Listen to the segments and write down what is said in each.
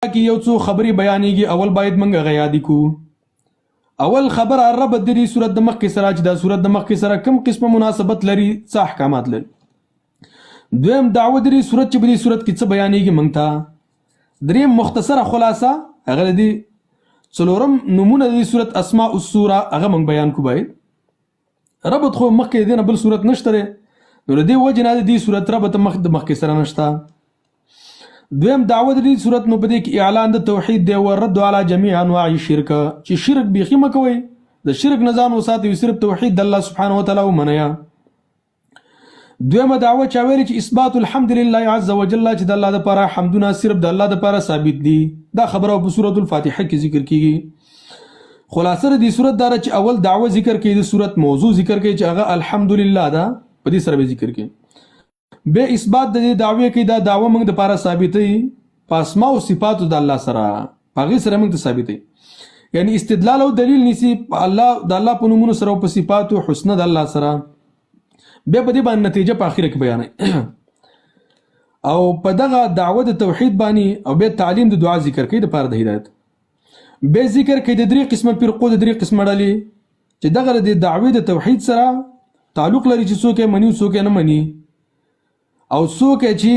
کې یو څو خبرې بیانېږي. اول باید موږ هغه یاد کړو. اول خبره رب د دې صورت د مخکې سره چې دا صورت د مخکې سره کوم قسمه مناسبت لري، څه احکامات لري. دویم دعوه د دې صورت چې په دې صورت کې څه بیانېږي موږ ته. دریم مختصره خلاصه هغه دي. څلورم نمونه د دې صورت اسماء السوره هغه موږ بیان کو. باید ربط خو مخکې دینه بل صورت نشته، نو د دې وجه نه د دې صورت ربط مخکې سره نشته. دویم دعوه د دې صورت نو په دې کې اعلان د توحید دی او رد علی جميع انواع الشرک، چې شرک بیخي مکوئ، د شرک نه ځان وساتئ، صرف توحید د الله سبحانه وتعالی ومنئ. دویمه دعوه چا ویلي چې اثبات الحمد لله عز وجل، چې د الله لپاره حمدونه صرف د الله لپاره ثابت دي. دا خبره په سورۃ الفاتحه کې ذکر کیږي. خلاصه د دې صورت دا چې اول دعوه ذکر کوي، د صورت موضوع ذکر کوي چې هغه الحمدلله ده، په دې سره به ذکر کوي. به اثبات د دې دعوی کې دا دعوه موږ د لپاره ثابتې په اسماء او صفات د الله سره، هغه سره موږ ته ثابتې، یعنی استدلال او دلیل نسی الله د الله په نومونو سره او په صفات او حسن د الله سره. به په دې باندې نتیجه په اخر کې بیانې او په دغه دعوه د توحید باندې او به تعلیم د دعا ذکر کوي د لپاره د هدایت. به ذکر کوي د درې قسمه فرقو، د درې قسمه ډلې چې دغه د دعوی د توحید سره تعلق لري، چې څوک یې مني او څوک یې نه مني، او څوک چې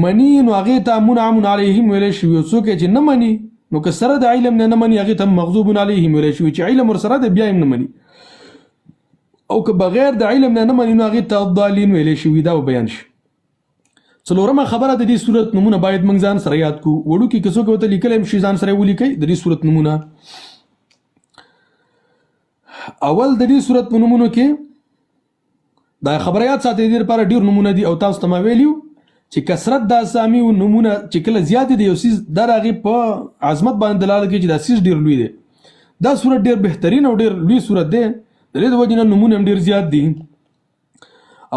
مني نو هغه ته منعم علیهم ویل شوی، او څوک چې نه مني نو که سره د علم نه مني هغه ته مغضوب علیهم ویل شوی، چې علم ور سره د بیا نه مني، او که بغیر د علم نه مني نو هغه ته ضالین ویل شوی. دا بیان شي. څلورمه خبره د دې صورت نمونه باید موږ ځان سره یاد کو. وړو کې کڅو کې وته لیکل هم شي، ځان سره ولیکي د دې صورت نمونه. اول د دې صورت په نمونه کې دا خبريات ساتي دي لپاره ډیر نمونه دي، او تاسو ته ما ویلیو چې کثرت د اسامي او نمونه چې کله زیات دي یو سیس درغه په عظمت باندې دلاله کوي چې دا سیس ډیر لوی دی. دا صورت ډیر بهترین او ډیر لوی صورت دی، د دې وجه نه نمونه هم ډیر زیات دي.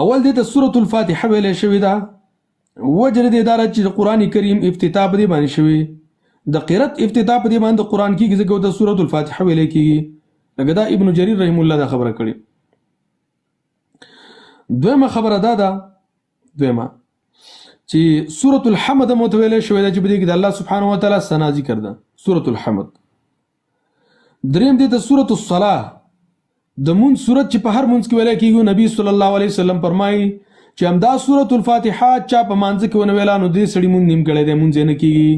اول د سورۃ الفاتحه ویل شوی دا وجه دې دار چې قران کریم افتتاح دې باندې شوی، د قرات افتتاح دې باندې قران کې ځکه د سورۃ الفاتحه ویل کیږي. لکه دا ابن جریر رحم الله دا خبره کړي. دویمه خبره دا ده، دویمه چې سورۃ الحمد متویل شوی ده چې په دې کې د الله سبحانه وتعالی ثنا ذکر ده، سورۃ الحمد. دریم دې ته سورۃ الصلاه د مون سورۃ چې په هر مونږ کې ویل کېږي. نبی صلی الله علیه وسلم فرمایي چې همدا سورۃ الفاتحه چا په مانځ کې ونه ویلا نو دې سړي مون نیم کړي دې مونږ نه کېږي.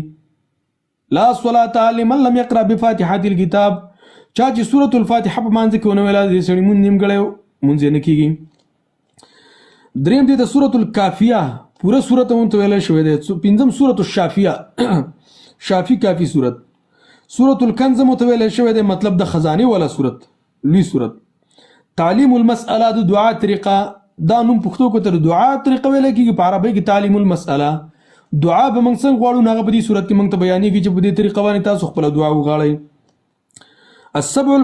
لا صلاة لمن لم يقرأ بفاتحة الكتاب، چا چې سورۃ الفاتحه په مانځ کې ونه ویلا دې سړي مون نیم کړي مونږ نه کېږي. دریم دې د سورۃ الکافیه پوره سورۃ مون ته ویل شوی دی. پنځم سورۃ الشافیه شافی کافی سورۃ. سورۃ الکنز مون ته ویل شوی دی، مطلب د خزانه ولا سورۃ، لوی سورۃ. تعلیم المسأله د دعا طریقه، دا نوم پښتو کې تر دعا طریقه ویل کېږي، په عربی کې تعلیم المسأله. دعا به موږ څنګه غواړو هغه په دې سورۃ کې موږ ته بیانېږي چې په دې طریقه باندې تاسو خپل دعا وغواړئ. السبع